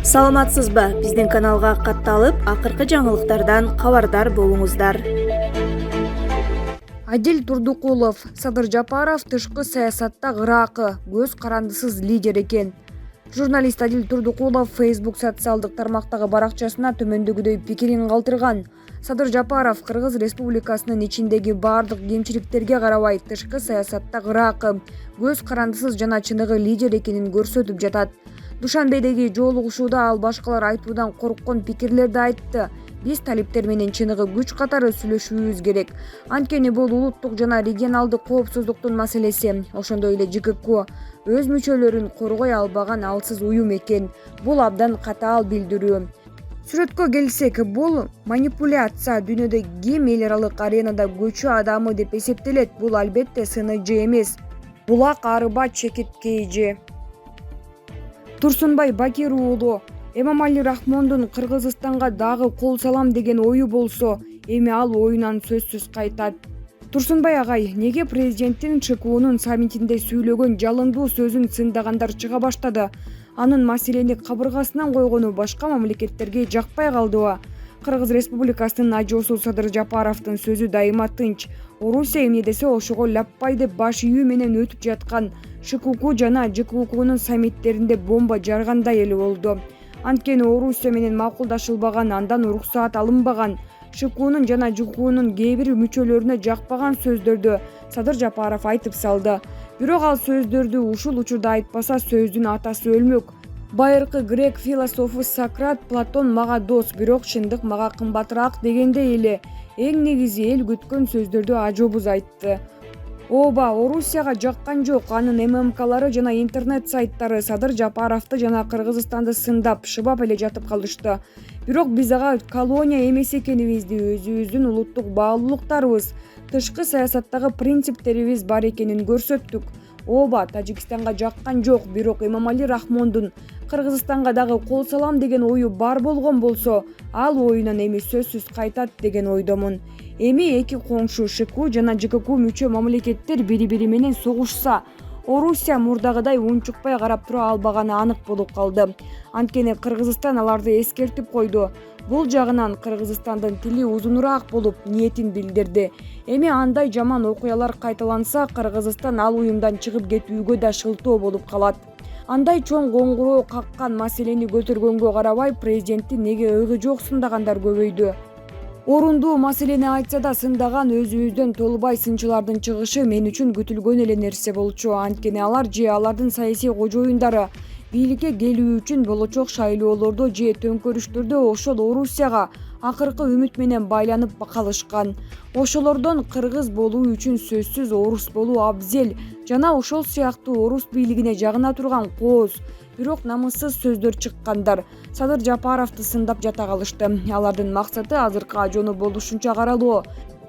Саламатсызбы? Биздин каналга катталып, акыркы жаңылыктардан кабардар болуңуздар. Адил Турдукулов, Садыр Жапаров тышкы саясатта ыракы, көз карандысыз лидер экен. Журналист Адил Турдукулов Facebook социалдык тармактагы баракчасына төмөндөгүдөй пикирин калтырган. Садыр Жапаров Кыргыз Республикасынын ичиндеги бардык кемчиликтерге карабай тышкы саясатта ыракы, көз карандысыз жана чыныгы лидер экенин көрсөтүп жатат. Душанбедеги жолугушууда ал башкалар айтуудан корккон пикирлерди айтты. Биз талиптер менен чыныгы күч катары сүйлөшүүбүз керек. Анткени бул улуттук жана регионалдык коопсуздуктун маселеси. Ошондой эле ЖКК өз мүчөлөрүн коргой албаган алсыз уюм экен. Бул абдан катаал билдирүү. Сүрөткө келсек, бул манипуляция. Дүйнөдө ким эл аралык аренада көчү адамы деп эсептелет? Бул албетте СНЖ эмес. Булак Арыбат Чекит КЖ. Турсунбай Бакир уулу Эмомали Рахмондун Кыргызстанга дагы кол салам деген ою болсо, эми ал оюнан сөзсүз кайтат. Турсунбай агай, неге президенттин ШКУнун саммитинде сүйлөгөн жалындуу сөзүн сындагандар чыга баштады? Анын маселени кабыргасынан койгону башка мамлекеттерге жакпай калдыбы? Кыргыз Республикасынын ажоосу Садыр Жапаровдун сөзү дайыма тынч. Орусия эмне десе ошого лаппай деп баш ийүү менен өтүп жаткан ШКУ жана ЖККнун саммиттеринде бомба жаргандай эле болду. Анткени Орусия менен макулдашылбаган, андан уруксаат алынбаган, ШКУнун жана ЖККнун кээ бир мүчөлөрүнө жакпаган сөздөрдү Садыр Жапаров айтып салды. Бирок ал сөздөрдү ушул учурда айтпаса, сөздүн атасы өлмөк. Байыркы грек философу Сократ, Платон мага дос, бирок чындык мага кымбатыраак дегендей эле эң негизи эл күткөн сөздөрдү ажообуз айтты. Ооба, Орусияга жаккан жок. Анын ММКлары жана интернет сайттары Садыр Жапаровду жана Кыргызстанды сындап, шыбап эле жатып калышты. Бирок биз ага колония эмес экенибизди, өзүбүздүн улуттук баалуулуктарыбыз, тышкы саясаттагы принциптерибиз бар экенин көрсөттүк. Ооба, Тажикстанга жаккан жок, бирок Эмомали Рахмондун Кыргызстанга дагы кол салам деген ою бар болгон болсо, ал оюнан эми сөзсүз кайтат деген ойдомун. Эми эки коңшу ШКУ жана ЖКК мүчө мамлекеттер бири-бири менен согушса, Орусия мурдагыдай унчукпай карап тура албаганы анык болуп калды. Анткени Кыргызстан аларды эскертип койду. Бул жагынан Кыргызстандын тили узунураак болуп, ниетин билдирди. Эми андай жаман окуялар кайталанса, Кыргызстан ал уюмдан чыгып кетүүгө да шылтоо болуп калат. Андай чоң коңгуроо каккан маселени көтөргөнгө карабай, президентти неге ыгы жок сындагандар көбөйдү. Орундуу маселени айтса да, сындаган өзүбүздөн толбай сынчылардын чыгышы мен үчүн күтүлгөн эле нерсе болчу. Анткени алар же алардын саясий кожоюндары бийликке келүү үчүн болочок шайлоолордо же төңкөрүштөрдө ошол Орусияга акыркы үмүт менен байланып калышкан. Ошолордон кыргыз болуу үчүн сөзсүз орус болуу абзел жана ошол сыяктуу орус бийлигине жагына турган кооз, бирок намыссыз сөздөр чыккандар Садыр Жапаровду сындап жата калышты. Алардын максаты азыркы ажоону болушунча каралоо,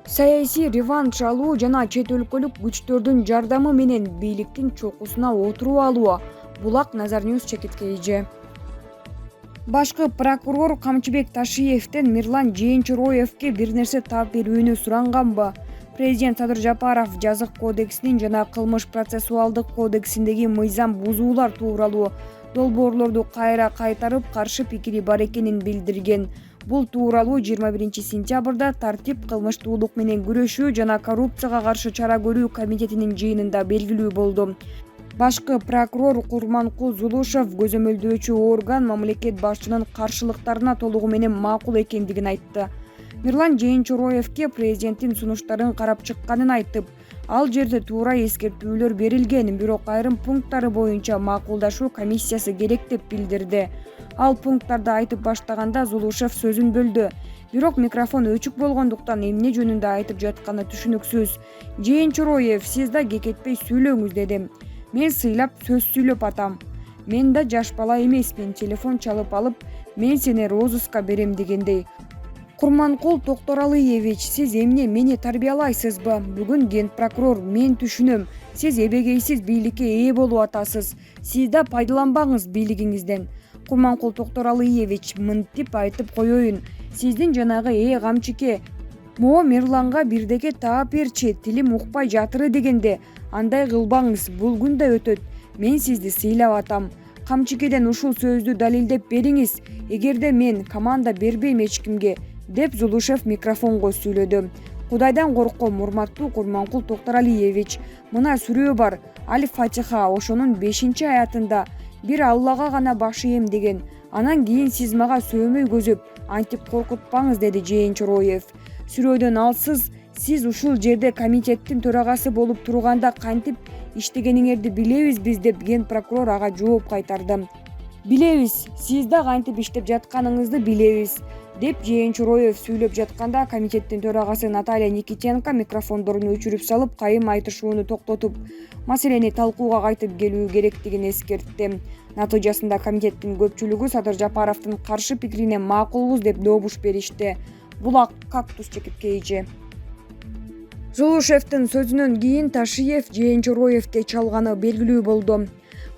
саясий реванш алуу жана чет өлкөлүк күчтөрдүн жардамы менен бийликтин чокусуна отуруп алуу. Булак Назарньюс Чекит КЖ. Башкы прокурор Камчыбек Ташиевден Мирлан Жээнчороевке бир нерсе таап берүүнү суранганбы? Президент Садыр Жапаров жазык кодексинин жана кылмыш процессуалдык кодексиндеги мыйзам бузуулар тууралуу долбоорлорду кайра кайтарып, каршы пикири бар экенин билдирген. Бул тууралуу 21 сентябрда Тартип, кылмыштуулук менен күрөшүү жана коррупцияга каршы чара көрүү комитетинин жыйынында белгилүү болду. Башкы прокурор Курманкул Зулушев көзөмөлдөөчү орган мамлекет башчынын каршылыктарына толугу менен макул экендигин айтты. Мирлан Жээнчороевке президенттин сунуштарын карап чыкканын айтып, ал жерде туура эскертүүлөр берилген, бирок айрым пункттары боюнча макулдашуу комиссиясы керек деп билдирди. Ал пункттарды айтып баштаганда Зулушев сөзүн бөлдү. Бирок микрофон өчүк болгондуктан эмне жөнүндө айтып жатканы түшүнүксүз. Жээнчороев, сиз да кекетпей сүйлөңүз дедим. Мен сыйлап сөз сүйлөп атам. Мен да жаш бала эмесмин, телефон чалып алып, мен сени розыска берем дегендей. Курманкул Токторалиевич, сиз эмне мени тарбиялайсызбы? Бүгүн ген прокурор, мен түшүнөм. Сиз эбегейсиз бийликке ээ болуп атасыз. Сиз да пайдаланбаңыз бийлигиңизден. Курманкул Токторалиевич, мынтип айтып коеюн. Сиздин жанагы камчыке, мо Мирланга бирдеке таап берчи, тилим укпай жатыры дегенде, андай кылбаңыз, бул күн да өтөт. Мен сизди сыйлап атам. камчыкеден ушул сөздү далилдеп бериңиз. Эгерде мен команда бербейм эч кимге, деп Зулушев микрофонго сүйлөдү. Кудайдан корком, урматтуу Курманкул Токторалиевич. Мына сүрөө бар. Аль-Фатиха, ошонун 5-аятында бир Аллага гана баш ийем деген. Анан кийин сиз мага сөөмөй көзөп, антип коркутпаңыз, деди Жээнчороев. Сүрөөдөн алсыз, сиз ушул жерде комитеттин төрагасы болуп турганда кантип иштегениңерди билебиз биз, деп ген прокурор ага жооп кайтарды. Билебиз, сиз да кантип иштеп жатканыңызды билебиз, деп Жээнчороев сүйлөп жатканда комитеттин төрагасы Наталья Никитенко микрофондорун өчүрүп салып, кайым айтышууну токтотуп, маселени талкууга кайтып келүү керектигин эскертти. Натыйжасында комитеттин көпчүлүгү Садыр Жапаровдун каршы пикирине макулбуз деп добуш беришти. Булак кактус чекиткейчи. Зулушевдин сөзүнөн кийин Ташиев Жээнчороевди чалганы белгилүү болду.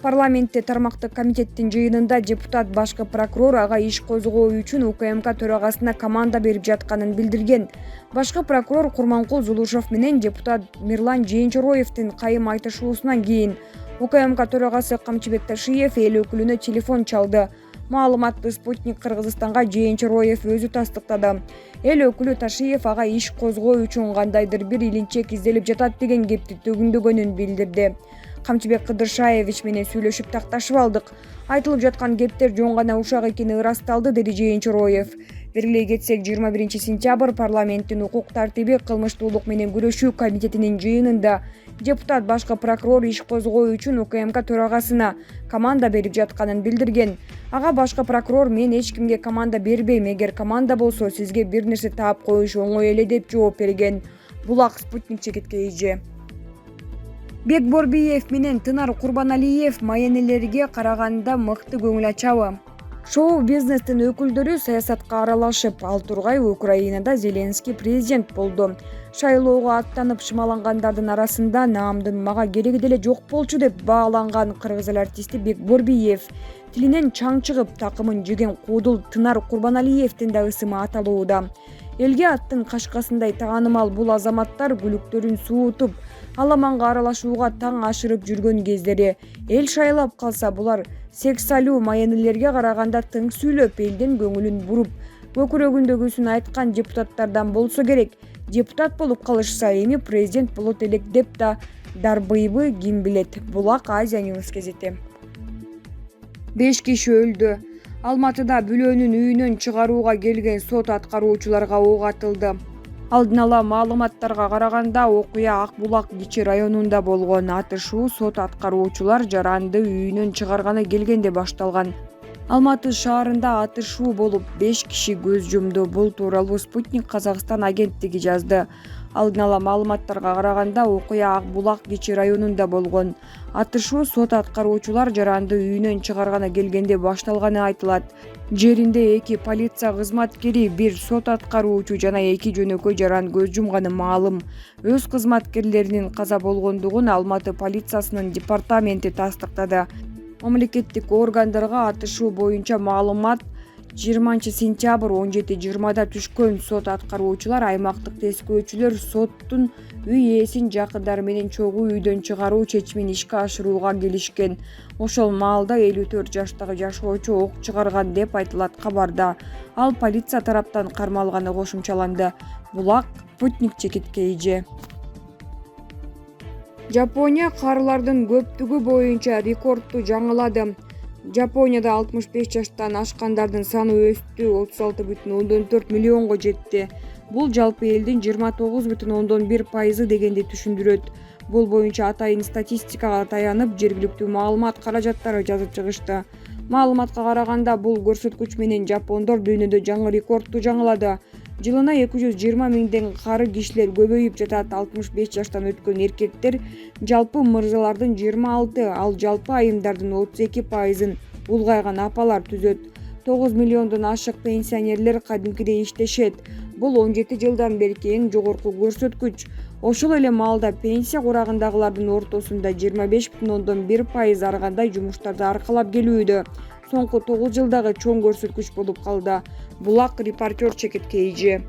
Парламентте тармактык комитеттин жыйынында депутат башкы прокурор ага иш козгоо үчүн УКМК төрагасына команда берип жатканын билдирген. Башкы прокурор Курманкул Зулушев менен депутат Мирлан Жээнчороевдин кайым айтышуусунан кийин УКМК төрагасы Камчыбек Ташиев эл өкүлүнө телефон чалды. Маалыматты Спутник Кыргызстанга Жээнчороев өзү тастыктады. Эл өкүлү Ташиев ага иш козгоо үчүн кандайдыр бир илинчек изделип жатат деген кепти төгүндөгөнүн билдирди. Камчыбек Кыдыршаевич менен сүйлөшүп такташып алдык. Айтылып жаткан кептер жөн гана ушак экени ырасталды, деди Жээнчороев. Бергилей кетсек, 21-сентябрь парламенттин укук тартиби, кылмыштуулук менен күрөшүү комитетинин жыйынында депутат башкы прокурор иш козгоо үчүн УКМК төрагасына команда берип жатканын билдирген. Ага башкы прокурор: мен эч кимге команда бербейм, эгер команда болсо сизге бир нерсе таап коюш оңой эле, деп жооп берген. Булак Спутник чекиткейчи. Бекборбиев менен Тынар Курбаналиев маенелерге караганда мыкты көңүл ачабы. Шоу-бизнестин өкүлдөрү саясатка аралашып, ал тургай Украинада Зеленский президент болду. Шайлоого аттанып шымалангандардын арасында наамдын мага кереги деле жок болчу деп бааланган кыргыз эл артисти Бекборбиев тилинен чаң чыгып, такымын жеген куудул Тынар Курбаналиевдин да ысымы аталууда. Элге аттын кашкасындай таанымал бул азаматтар күлүктөрүн суутуп, аламанга аралашууга таң ашырып жүргөн кездери. Эл шайлап калса, булар сексалуу маенелерге караганда тың сүйлөп, элдин көңүлүн буруп, көкүрөгүндөгүсүн айткан депутаттардан болсо керек. Депутат болуп калышса, эми президент болот элек деп да дарбыйбы, ким билет. Булак Азия News кезети. 5 киши өлдү. Алматыда бүлөөнүн үйүнөн чыгарууга келген сот аткаруучуларга ок атылды. Алдын ала маалыматтарга караганда, окуя Ак Булак кичи районунда болгон. Атышуу сот аткаруучулар жаранды үйүнөн чыгарганы келгенде башталган. Алматы шаарында атышуу болуп, 5 киши көз жумду. Бул тууралуу Спутник Казакстан агенттиги жазды. Алдын ала маалыматтарга караганда, окуя Ак Булак кичи районунда болгон. Атышуу сот аткаруучулар жаранды үйүнөн чыгарганы келгенде башталганы айтылат. Жеринде 2 полиция кызматкери, 1 сот аткаруучу жана 2 жөнөкөй жаран көз жумганы маалым. Өз кызматкерлеринин каза болгондугун Алматы полициясынын департаменти тастыктады. Мамлекеттик органдарга атышуу боюнча маалымат 20-сентябрь 17:20 түшкөн. Сот аткаруучулар аймактык тескөөчүлөр соттун үй ээсин жакындары менен чогуу үйдөн чыгаруу чечимин ишке ашырууга келишкен. Ошол маалда 54 жаштагы жашоочу ок чыгарган деп айтылат кабарда. Ал полиция тараптан кармалганы кошумчаланды. Булак Спутник чекиткейчи. Жапония карлардын көптүгү боюнча рекордду жаңылады. Жапонияда 65 жаштан ашкандардын саны өстү, 36,4 миллионго жетти. Бул жалпы элдин 29,1% дегенди түшүндүрөт. Бул боюнча атайын статистикага таянып, жергиликтүү маалымат каражаттары жазып чыгышты. Маалыматка караганда, бул көрсөткүч менен жапондор дүйнөдө жаңы рекордду жаңылады. Жылына 220 миңден кары кишилер көбөйүп жатат. 65 жаштан өткөн эркектер жалпы мырзалардын 26, ал жалпы айымдардын 32%-ын улгайган апалар түзөт. 9 миллиондон ашык пенсионерлер кадимкидей иштешет. Бул 17 жылдан берки эң жогорку көрсөткүч. Ошол эле маалда пенсия курагындагылардын ортосунда 25,1% ар кандай жумуштарды аркалап келүүдө. Соңку 9 жылдагы чоң көрсөткүч болуп калды. Булак репортер чекиткейчи.